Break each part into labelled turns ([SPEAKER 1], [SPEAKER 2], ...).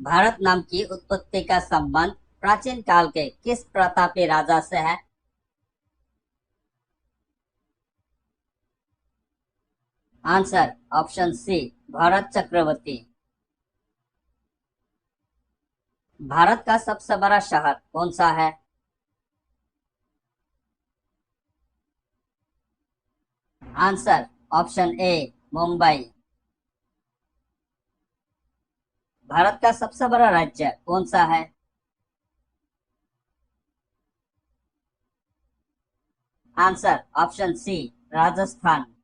[SPEAKER 1] भारत नाम की उत्पत्ति का संबंध प्राचीन काल के किस प्रतापी राजा से है? Answer option C, Bharat Chakravarti. Bharat का सबसे बड़ा शहर कौन सा है? Answer option A, Mumbai. Bharat का सबसे बड़ा राज्य कौन सा है? Answer option C, Rajasthan.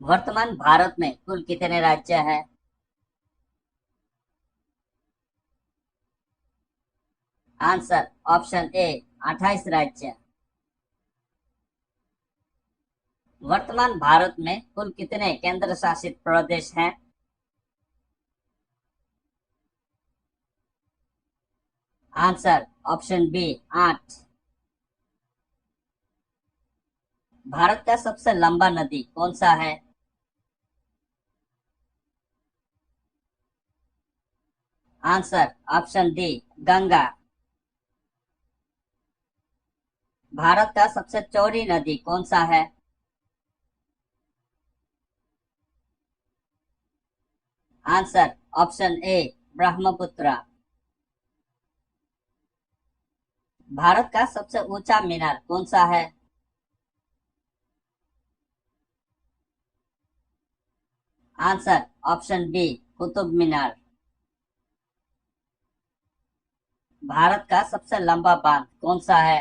[SPEAKER 1] वर्तमान भारत में कुल कितने राज्य हैं? आंसर ऑप्शन ए, 28 राज्य। वर्तमान भारत में कुल कितने केंद्र शासित प्रदेश हैं? Answer option B, 8। भारत का सबसे लंबा नदी कौन सा है? Answer option D, Ganga. Bharat का सबसे चौड़ी नदी कौन सा है? आंसर ऑप्शन ए, ब्रह्मपुत्र। भारत का सबसे ऊंचा मीनार कौन सा है? Answer option B, Qutub Minar. Bharat का सबसे लंबा बांध कौन सा है?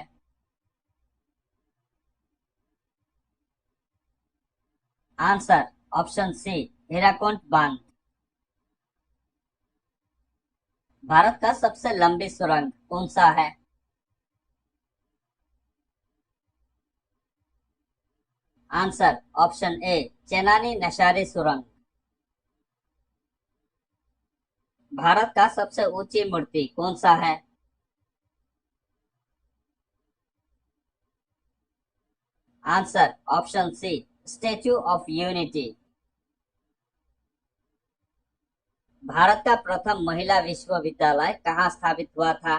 [SPEAKER 1] आंसर ऑप्शन सी, हीराकुंड बांध। भारत का सबसे लंबी सुरंग कौन सा है? Answer option A, Chenani Nashri सुरंग। भारत का सबसे ऊंची मूर्ति कौन सा है? Answer option C, Statue of Unity. Bharat का प्रथम महिला विश्वविद्यालय कहाँ स्थापित हुआ था?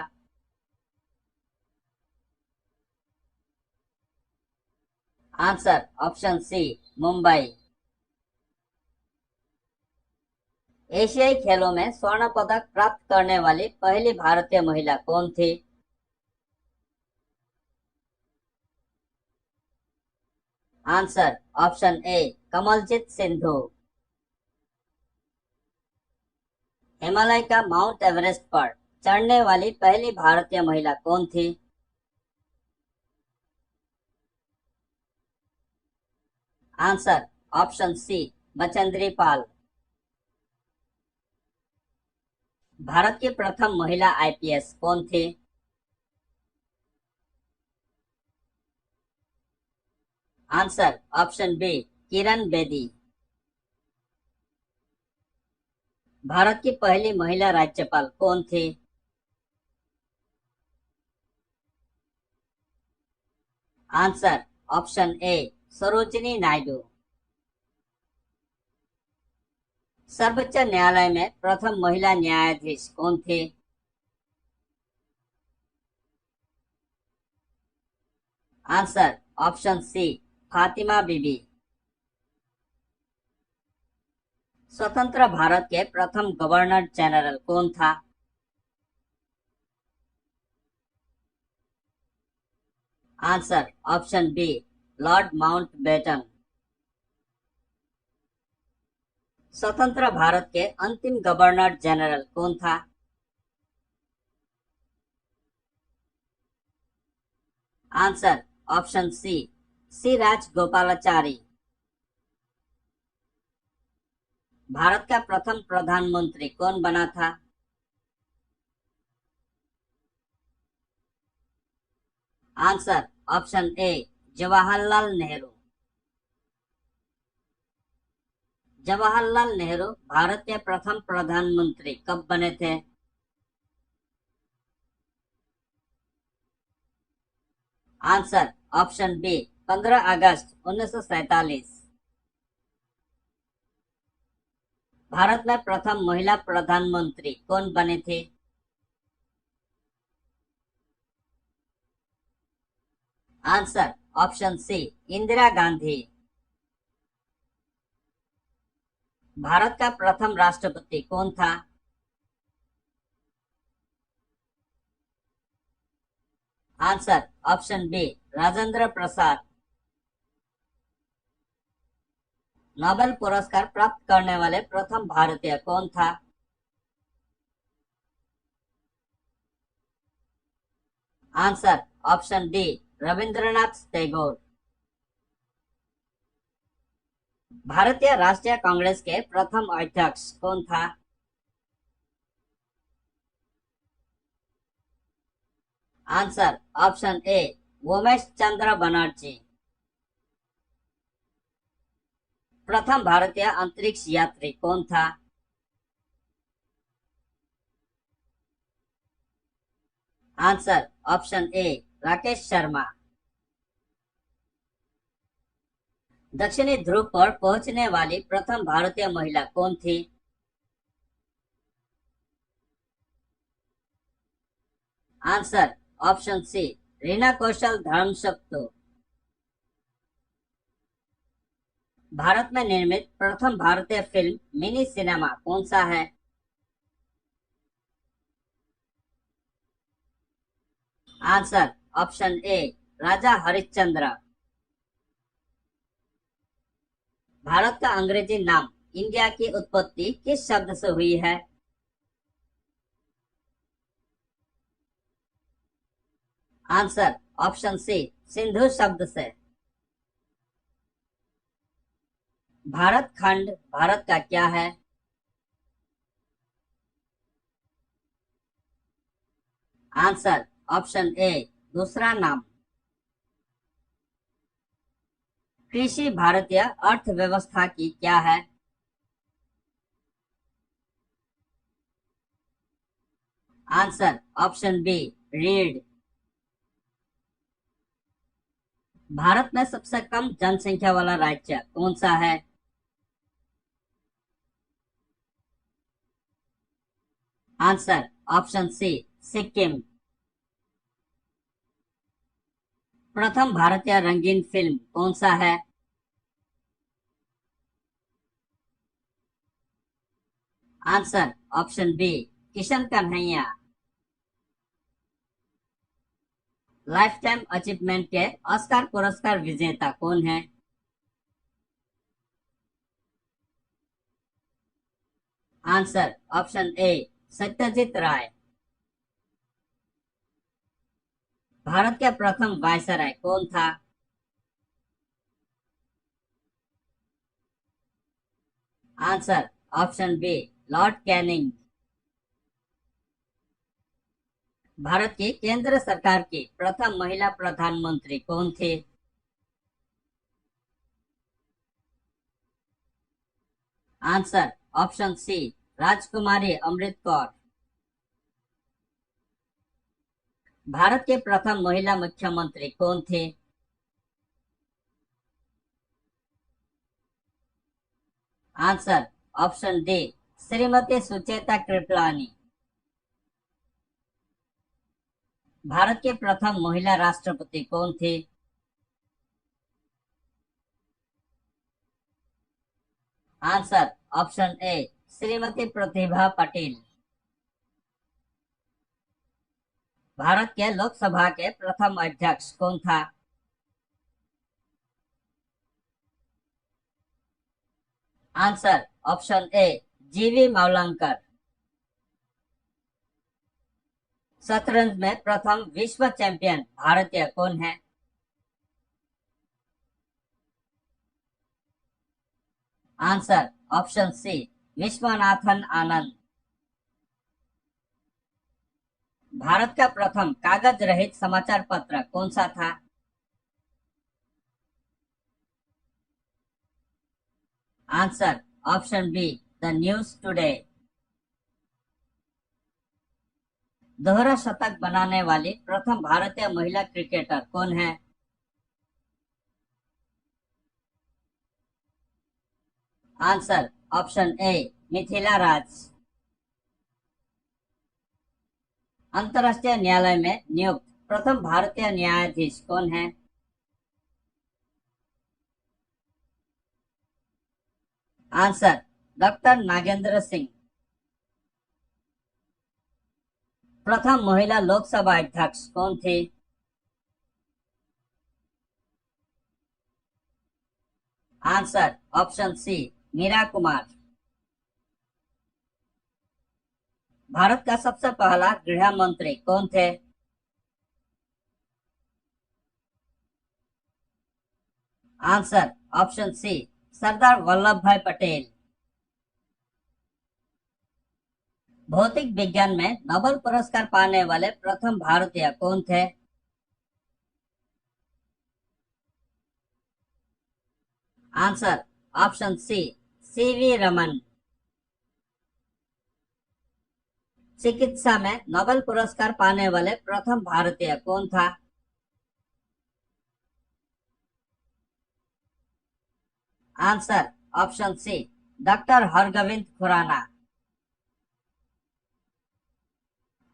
[SPEAKER 1] Answer option C, Mumbai. एशियाई खेलों में स्वर्ण पदक प्राप्त करने वाली पहली भारतीय महिला कौन थी? Answer option A, Kamaljeet Sindhu. Himalaya का माउंट एवरेस्ट पर चढ़ने वाली पहली भारतीय महिला कौन थी? Answer option C, Bachendri Pal. Bharat की प्रथम महिला आईपीएस कौन थी? Answer option B, Kiran Bedi. Bharat की पहली महिला राज्यपाल कौन थी? Answer option A, Sarojini Naidu. सर्वोच्च न्यायालय में प्रथम महिला न्यायाधीश कौन थी? Answer option C, Fatima Bibi. स्वतंत्र भारत के प्रथम गवर्नर जनरल कौन था? Answer option B, Lord Mountbatten. स्वतंत्र भारत के अंतिम गवर्नर जनरल कौन था? आंसर ऑप्शन सी, सी राजगोपालाचारी। भारत का प्रथम प्रधानमंत्री कौन बना था? Answer option A, Jawaharlal Nehru. Jawaharlal Nehru Bharat के प्रथम प्रधानमंत्री कब बने थे? आंसर ऑप्शन बी, 15 अगस्त 1947। भारत में प्रथम महिला प्रधानमंत्री कौन बने थे? Answer option C, Indira Gandhi. Bharat का प्रथम राष्ट्रपति कौन था? Answer option B, Rajendra Prasad. Nobel पुरस्कार प्राप्त करने वाले प्रथम भारतीय कौन था? Answer option D, Ravindranath Tagore. भारतीय राष्ट्रीय कांग्रेस के प्रथम अध्यक्ष कौन था? आंसर ऑप्शन ए, उमेश चंद्र बनर्जी। प्रथम भारतीय अंतरिक्ष यात्री कौन था? आंसर ऑप्शन ए, राकेश शर्मा। दक्षिणी ध्रुव पर पहुंचने वाली प्रथम भारतीय महिला कौन थी? आंसर ऑप्शन सी, रीना कौशल धर्मशक्तु। भारत में निर्मित प्रथम भारतीय फिल्म मिनी सिनेमा कौन सा है? आंसर ऑप्शन ए, राजा हरिश्चंद्र। भारत का अंग्रेजी नाम इंडिया की उत्पत्ति किस शब्द से हुई है? आंसर ऑप्शन सी, सिंधु शब्द से। भारत खंड भारत का क्या है? आंसर ऑप्शन ए, दूसरा नाम। कृषि भारतीय अर्थव्यवस्था की क्या है? आंसर ऑप्शन बी, रीढ़। भारत में सबसे कम जनसंख्या वाला राज्य कौन सा है? Answer option C, Sikkim. प्रथम भारतीय रंगीन फिल्म कौन सा है? Answer option B, Kishan Kanhaiya. Lifetime achievement के ऑस्कार पुरस्कार विजेता कौन है? Answer option A, Satyajit Ray. Bharat के प्रथम वायसराय कौन था? Answer option B, Lord Canning. Bharat की केंद्र सरकार की प्रथम महिला प्रधानमंत्री कौन थी? आंसर ऑप्शन सी, राजकुमारी अमृत कौर। भारत के प्रथम महिला मुख्यमंत्री कौन थे? Answer option D, Shrimati Sucheta Kripalani. Bharat के प्रथम महिला राष्ट्रपति कौन थे? आंसर ऑप्शन ए, श्रीमती प्रतिभा पाटिल। भारत के लोकसभा के प्रथम अध्यक्ष कौन था? आंसर ऑप्शन ए, जीवी मावलंकर। शतरंज में प्रथम विश्व चैंपियन भारतीय कौन है? Answer option C, Viswanathan Anand. Bharat का प्रथम कागज रहित समाचार पत्र कौन सा था? Answer option B, the News Today. दोहरा शतक बनाने वाली प्रथम भारतीय महिला क्रिकेटर कौन है? Answer option A, Mithila Raj. अंतर्राष्ट्रीय न्यायालय में नियुक्त प्रथम भारतीय न्यायाधीश कौन है? Answer doctor Nagendra Singh. प्रथम महिला लोकसभा अध्यक्ष कौन थी? Answer option C Meira Kumar. Bharat का सबसे पहला गृह मंत्री कौन थे? Answer option C Sardar Vallabh Bhai Patel. भौतिक विज्ञान में नोबेल पुरस्कार पाने वाले प्रथम भारतीय कौन थे? Answer option C C V Raman. चिकित्सा में नोबेल पुरस्कार पाने वाले प्रथम भारतीय कौन था? Answer option C doctor Hargobind Khorana.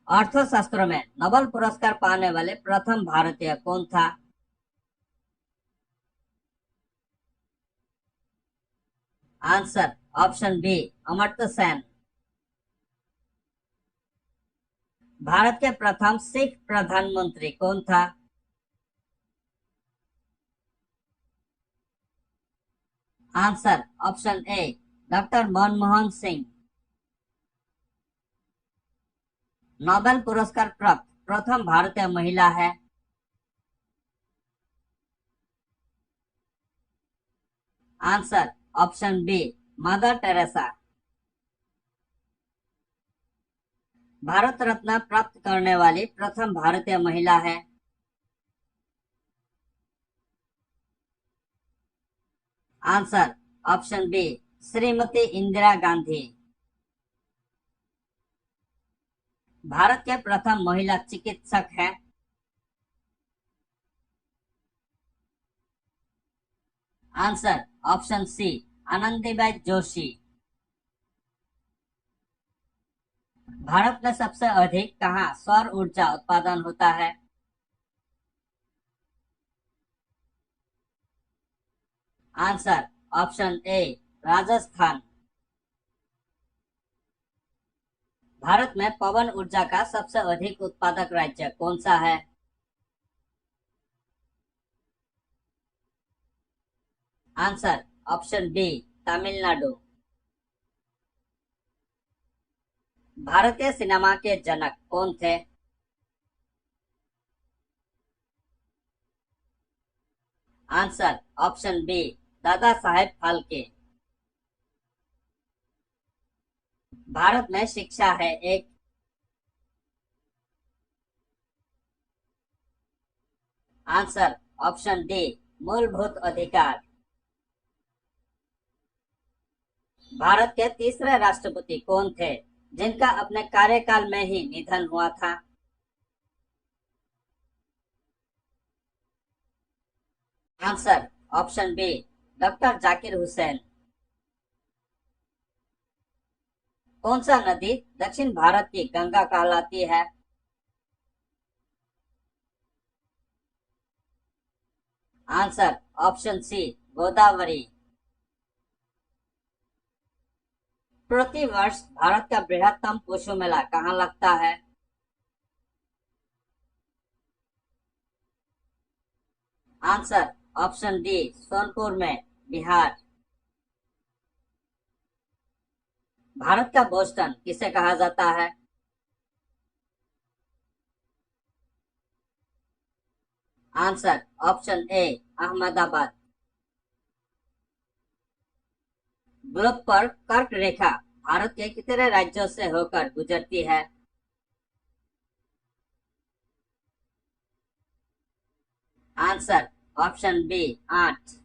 [SPEAKER 1] अर्थशास्त्र में नोबेल पुरस्कार पाने वाले प्रथम भारतीय कौन था? Answer option B Amartya Sen. Bharat के प्रथम सिख प्रधानमंत्री कौन था? Answer option A doctor Manmohan Singh. Nobel पुरस्कार प्राप्त प्रथम भारतीय महिला है? Answer option B Mother Teresa. Bharat Ratna प्राप्त करने वाली प्रथम भारतीय महिला है? Answer option B Shrimati Indira Gandhi. Bharat के प्रथम महिला चिकित्सक है? Answer option C Anandibai Joshi. Bharat में सबसे अधिक कहाँ सौर ऊर्जा उत्पादन होता है? आंसर ऑप्शन ए राजस्थान। भारत में पवन ऊर्जा का सबसे अधिक उत्पादक राज्य कौन सा है? Answer option B Tamil Nadu. भारतीय सिनेमा के जनक कौन थे? Answer option B Dada Saheb Phalke. Bharat में शिक्षा है एक? आंसर ऑप्शन डी मूलभूत अधिकार। भारत के तीसरे राष्ट्रपति कौन थे जिनका अपने कार्यकाल में ही निधन हुआ था? Answer option B doctor Zakir Hussain. कौन सा नदी दक्षिण भारत की गंगा कहलाती है? Answer option C Godavari. प्रति वर्ष भारत का बृहत्तम पशु मेला कहाँ लगता है? आंसर ऑप्शन डी सोनपुर में, बिहार। भारत का बोस्टन किसे कहा जाता है? आंसर ऑप्शन ए अहमदाबाद। ग्लोब पर कर्क रेखा भारत के कितने राज्यों से होकर गुजरती है? Answer option B 8।